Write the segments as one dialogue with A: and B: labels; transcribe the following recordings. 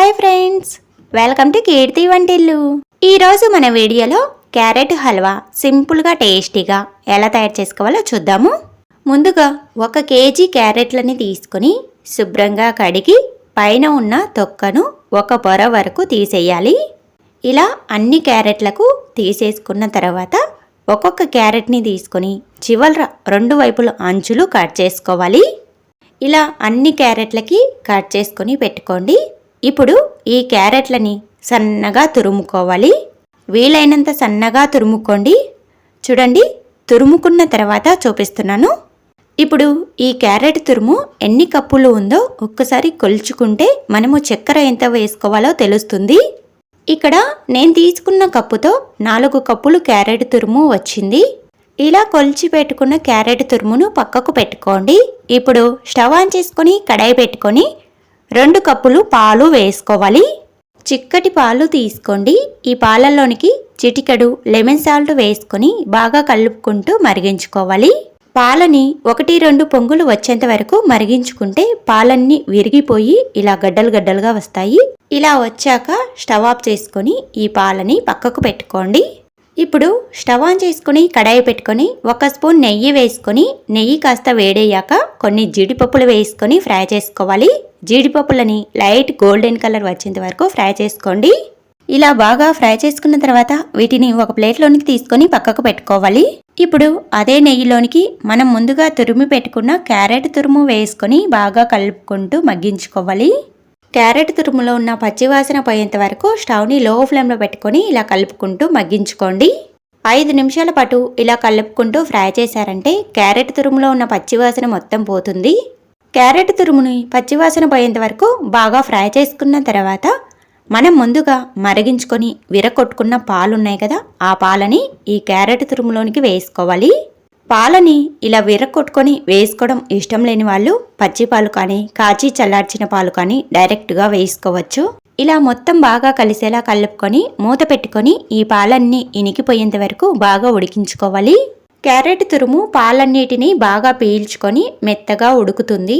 A: Hi friends, welcome to కీర్తి వంటిల్లు. ఈరోజు మన వీడియోలో క్యారెట్ హల్వా సింపుల్గా టేస్టీగా ఎలా తయారు చేసుకోవాలో చూద్దాము. ముందుగా 1 కేజీ క్యారెట్లని తీసుకొని శుభ్రంగా కడిగి పైన ఉన్న తొక్కను 1 పొర వరకు తీసేయాలి. ఇలా అన్ని క్యారెట్లకు తీసేసుకున్న తర్వాత ఒక్కొక్క క్యారెట్ని తీసుకొని చివర 2 వైపుల అంచులు కట్ చేసుకోవాలి. ఇలా అన్ని క్యారెట్లకి కట్ చేసుకొని పెట్టుకోండి. ఇప్పుడు ఈ క్యారెట్లని సన్నగా తురుముకోవాలి. వీలైనంత సన్నగా తురుముకోండి. చూడండి, తురుముకున్న తర్వాత చూపిస్తున్నాను. ఇప్పుడు ఈ క్యారెట్ తురుము ఎన్ని కప్పులు ఉందో ఒక్కసారి కొలుచుకుంటే మనము చక్కెర ఎంత వేసుకోవాలో తెలుస్తుంది. ఇక్కడ నేను తీసుకున్న కప్పుతో 4 కప్పులు క్యారెట్ తురుము వచ్చింది. ఇలా కొలిచి పెట్టుకున్న క్యారెట్ తురుమును పక్కకు పెట్టుకోండి. ఇప్పుడు స్టవ్ ఆన్ చేసుకొని కడాయి పెట్టుకొని 2 కప్పులు పాలు వేసుకోవాలి. చిక్కటి పాలు తీసుకోండి. ఈ పాలల్లోనికి చిటికెడు లెమన్ సాల్ట్ వేసుకొని బాగా కలుపుకుంటూ మరిగించుకోవాలి. పాలని 1-2 పొంగులు వచ్చేంత వరకు మరిగించుకుంటే పాలన్నీ విరిగిపోయి ఇలా గడ్డలు గడ్డలుగా వస్తాయి. ఇలా వచ్చాక స్టవ్ ఆఫ్ చేసుకొని ఈ పాలని పక్కకు పెట్టుకోండి. ఇప్పుడు స్టవ్ ఆన్ చేసుకుని కడాయి పెట్టుకొని 1 స్పూన్ నెయ్యి వేసుకొని నెయ్యి కాస్త వేడయ్యాక కొన్ని జీడిపప్పులు వేసుకొని ఫ్రై చేసుకోవాలి. జీడిపప్పులని లైట్ గోల్డెన్ కలర్ వచ్చేంత వరకు ఫ్రై చేసుకోండి. ఇలా బాగా ఫ్రై చేసుకున్న తర్వాత వీటిని ఒక ప్లేట్లోనికి తీసుకొని పక్కకు పెట్టుకోవాలి. ఇప్పుడు అదే నెయ్యిలోనికి మనం ముందుగా తురిమి పెట్టుకున్న క్యారెట్ తురుము వేసుకొని బాగా కలుపుకుంటూ మగ్గించుకోవాలి. క్యారెట్ తురుములో ఉన్న పచ్చివాసన పోయేంత వరకు స్టవ్ని లో ఫ్లేమ్లో పెట్టుకొని ఇలా కలుపుకుంటూ మగ్గించుకోండి. 5 నిమిషాల పాటు ఇలా కలుపుకుంటూ ఫ్రై చేశారంటే క్యారెట్ తురుములో ఉన్న పచ్చివాసన మొత్తం పోతుంది. క్యారెట్ తురుముని పచ్చివాసన పోయేంత వరకు బాగా ఫ్రై చేసుకున్న తర్వాత మనం ముందుగా మరిగించుకొని విరగొట్టుకున్న పాలు ఉన్నాయి కదా, ఆ పాలని ఈ క్యారెట్ తురుములోనికి వేసుకోవాలి. పాలని ఇలా విరగొట్టుకొని వేసుకోవడం ఇష్టం లేని వాళ్ళు పచ్చి పాలు కానీ కాచి చల్లార్చిన పాలు కానీ డైరెక్ట్గా వేసుకోవచ్చు. ఇలా మొత్తం బాగా కలిసేలా కలుపుకొని మూత పెట్టుకొని ఈ పాలన్నీ ఇనికిపోయేంత వరకు బాగా ఉడికించుకోవాలి. క్యారెట్ తురుము పాలన్నిటిని బాగా పీల్చుకొని మెత్తగా ఉడుకుతుంది.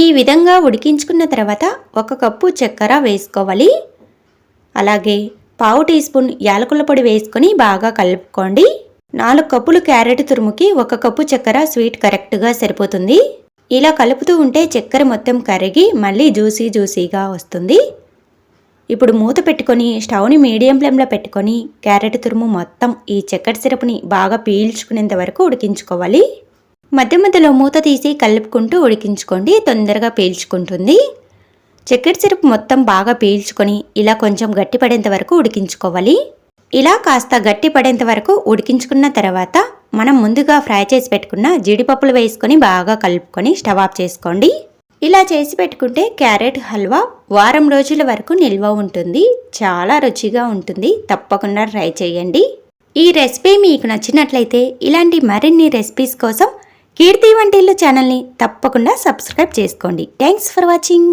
A: ఈ విధంగా ఉడికించుకున్న తర్వాత 1 కప్పు చక్కెర వేసుకోవాలి. అలాగే 1/2 టీ స్పూన్ యాలకుల పొడి వేసుకొని బాగా కలుపుకోండి. 4 కప్పులు క్యారెట్ తురుముకి 1 కప్పు చక్కెర స్వీట్ కరెక్ట్గా సరిపోతుంది. ఇలా కలుపుతూ ఉంటే చక్కెర మొత్తం కరిగి మళ్ళీ జ్యూసీగా వస్తుంది. ఇప్పుడు మూత పెట్టుకొని స్టవ్ని మీడియం ఫ్లేమ్లో పెట్టుకొని క్యారెట్ తురుము మొత్తం ఈ చక్కెర సిరప్ని బాగా పీల్చుకునేంత వరకు ఉడికించుకోవాలి. మధ్య మధ్యలో మూత తీసి కలుపుకుంటూ ఉడికించుకోండి, తొందరగా పీల్చుకుంటుంది. చక్కెర సిరప్ మొత్తం బాగా పీల్చుకొని ఇలా కొంచెం గట్టిపడేంత వరకు ఉడికించుకోవాలి. ఇలా కాస్త గట్టి పడేంత వరకు ఉడికించుకున్న తర్వాత మనం ముందుగా ఫ్రై చేసి పెట్టుకున్న జీడిపప్పులు వేసుకొని బాగా కలుపుకొని స్టవ్ ఆఫ్ చేసుకోండి. ఇలా చేసి పెట్టుకుంటే క్యారెట్ హల్వా వారం రోజుల వరకు నిల్వ ఉంటుంది. చాలా రుచిగా ఉంటుంది. తప్పకుండా ట్రై చేయండి. ఈ రెసిపీ మీకు నచ్చినట్లయితే ఇలాంటి మరిన్ని రెసిపీస్ కోసం కీర్తి వంటిల్లు ఛానల్ని తప్పకుండా సబ్స్క్రైబ్ చేసుకోండి. Thanks for watching.